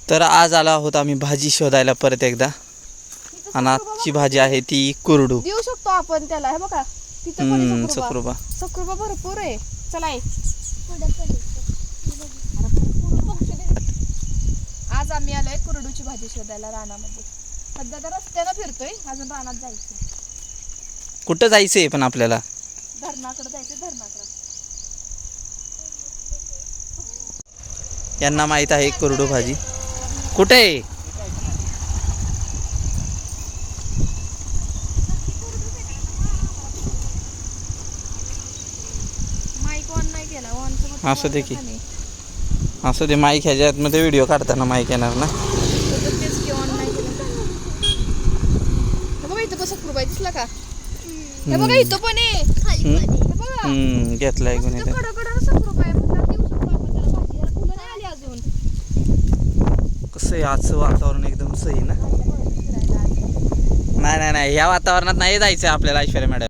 तर आज आलो आहोत आम्ही भाजी शोधायला परत एकदा. आणि आजची भाजी आहे ती कुरडू. देऊ शकतो आपण त्याला. हे बघा तिथं पण सक्रोबा सक्रोबा भरपूर आहे. चला आज आम्ही आलोय कुरडूची भाजी शोधायला रानामध्ये. सध्या तर रस्त्यानं फिरतोय, अजून रानात जायचं. कुठं जायचंय पण आपल्याला? धरणाकडे जायचं. धरणाकडे यांना माहित आहे कुरडू भाजी कुठे आहे. माईक ऑन नाही केला. ऑन असू दे की, असू दे. माईक ह्याच्यात मध्ये व्हिडिओ काढताना माईक येणार ना. तेच की ऑन नाही केला. हे बघा इथं कसं कुरबाई दिसला का? हे बघा इथं पण आहे. हे बघा घेतलाय कोणी तर. कडकडा सक्रोबा आहे. म्हणलं देऊ शकतो आपण त्याला भाजी. याला फुलं नाही आली अजून. कसं आहे आजचं वातावरण एकदम सही ना. नाही नाही नाही, ह्या वातावरणात नाही जायचं आपल्याला ऐश्वर्या मॅडम.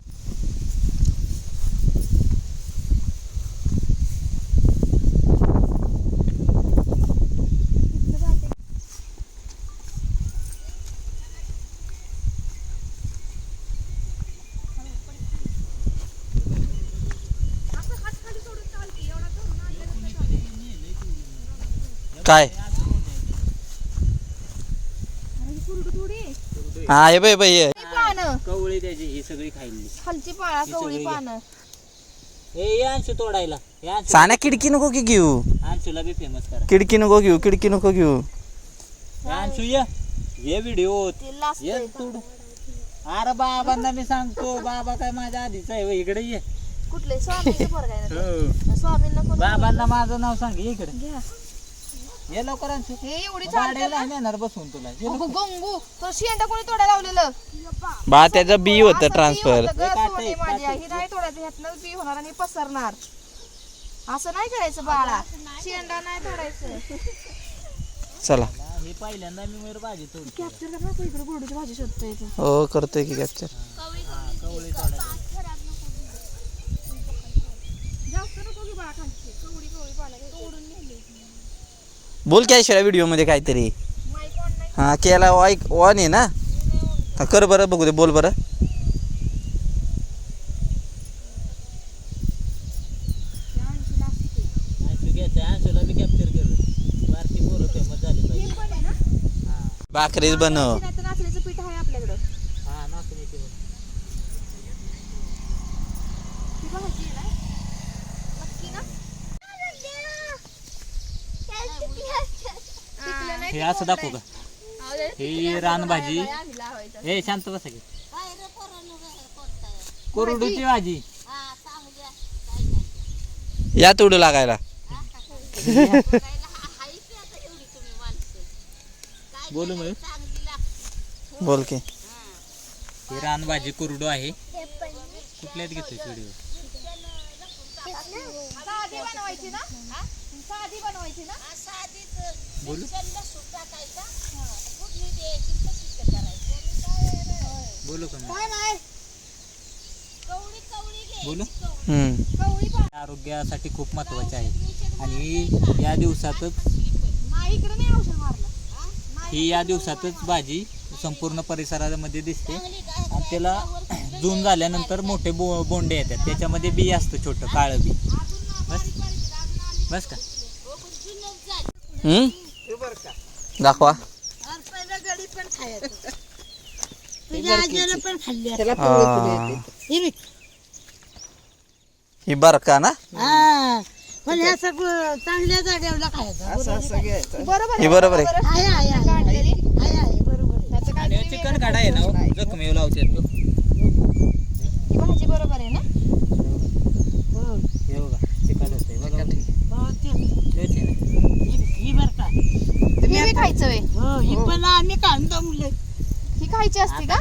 काय हा हे बाई बाई पानं कवळी त्याची ही सगळी खाल्ली. खालची पाळा कवळी पानं. हे अंशू तोडायला. सान्या खिडकी नको की घेऊ. अंशूला बी फेमस करा. खिडकी नको घेऊ, खिडकी नको घेऊ. अंशू ये व्हिडिओ ते लास्ट ये तोड. अरे बाबांना मी सांगतो, बाबा काय माझ्या आधीचा आहे. इकडे ये. कुठले स्वामींचं पोरगं आहे ना ते? स्वामींना कोण बाबांना माझं नाव सांग. ये इकडे घ्या. ये लवकर अंशू. हे एवढी गाड्याला नेणार बसून तुला. ये लवकर. गंगू तो शेंडा कोणी तोडायला लावलेलं? बा त्याचं बी होतं असं ट्रान्सफर. बी होतं ग, हे काटे, सोने माझी आई. काटे. ही नाही तोडायचं, ह्यातनं बी होणार आणि पसरणार. असं नाही करायचं बाळा. शेंडा नाही तोडायचं. चला हे पहिल्यांदा मी वर भाजी तोड. कॅप्चर कर ना, इकडे गोडूची भाजी शोधतोय इथे. हो करतोय की कॅप्चर. कवळी तोडायची. जास्त नको की बाळा खालची. कवडी कवडी पाला तोडून नेली. बोल की ऐश्वर्या व्हिडिओ मध्ये काहीतरी. माईक ऑन नाही. हा केला ऑन आहे ना. हा कर बरं, बघू दे. बोल बरं. अंशू घ्यायचं. अंशूला बी कॅप्चर कर. बारकी पोरं फेमस झाली पाहिजे. हे पण आहे ना? हा भाकरीच बनव. नाही तर नाचण्याचं पीठ आहे आपल्याकडं. हा नाचून येते बघ. ती भाजी आहे ना? नक्की ना? पिकलं नाही हे ते असं दाखवू कोंबडं का? आहे. ही रानभाजी. आधी लावायचं. हे शांत बसा की. कोरडूची भाजी. या तोडू लागायला. बोलू मग. बोल की. ही रानभाजी कोरडू आहे. कुठल्यात घेतोय व्हिडिओ? साधी बनवायची ना? साधी बनवायची ना? बोलू बोलू का मी? काय नाही. बोलू. कवळी पाला. आरोग्यासाठी खूप महत्वाचे आहे आणि या दिवसातच नाही इकडे नाही औषध मारलं. ही या दिवसातच भाजी संपूर्ण परिसरामध्ये दिसते. आणि त्याला जून झाल्यानंतर मोठे बोंडे येतात. त्याच्यामध्ये बी असतं छोटं काळं बी. बस बस का? दाखवा. ही बर का ना. पण ह्या सगळं चांगल्या जागेला खायचं. बरोबर हे बरोबर आहे. आहे आहे आहे काढलेली. आहे आहे बरोबर आहे. त्याचं काय आणि चिकन काढा आहे ना जखमी लावतात तो. ही भाजी बरोबर आहे ना? हो हे बघा चिकन होते बघा. हो ते तेच आहे ना. ही बरं का. हे बी खायचं वे. हो ही पण आम्ही खाऊन दमले. ही खायची असते का?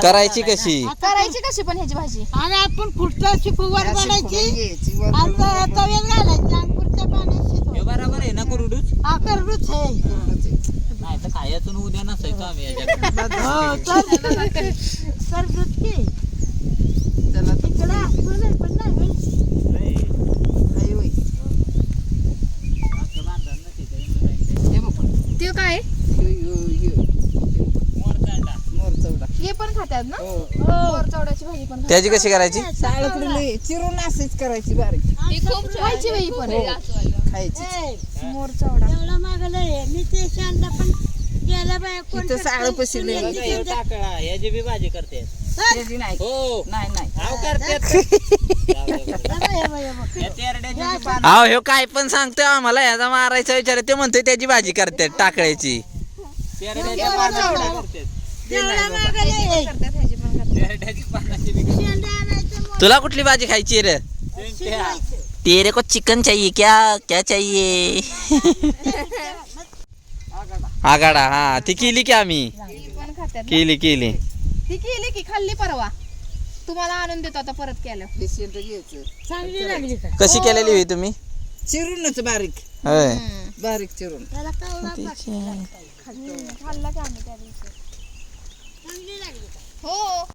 करायची कशी? करायची कशी पण ह्याची भाजी? आणि आपण फुटल्याची फुवार बनायची आणि तव्यात घालायची आणि पुढच्या पाण्यात हे बरोबर आहे ना कोरडूच. आकरडूच आहे. नाही तर खायचं उद्या नसायचो आम्ही याच्याकडे. हो तर दूध की इकडं असं नाही पण नाही होय. असं बांधलं ना तिथे. ते काय पण खातात ना हो मोरचौड्याची भाजी पण खातात. त्याची कशी करायची? साळकुडली चिरून अशीच करायची बारीक ही खूप खायची बाई पण खायची मोरचौडा इथं साळ पशिले टाकळा याची बी भाजी करते त्याची नाही हो नाही नाही आव करतात या तेरड्याची पानं अहो ह्यो काय पण सांगतोय आम्हाला याचा मारायचा विचार आहे. ते म्हणतोय त्याची भाजी करते टाकळ्याची. तेरड्याच्या पानाची करतात करतात ह्याची पण करतात. तेरड्याच्या पानाची बी करतात. तुला कुठली भाजी खायची रे? शेंड्या. तेरे को चिकन चाहिए क्या क्या चाहिए? आगाडा हा ती केली की आम्ही ही पण खातात ना. केली ती केली की खाल्ली परवा तुम्हाला आणून देतो आता परत केलं हे शेंड घ्यायचं चांगली लागली का कशी केलेली होई तुम्ही? चिरूनच बारीक होय बारीक चिरून त्याला कवडा तिची- खाल्ला की आम्ही त्या दिवशी हो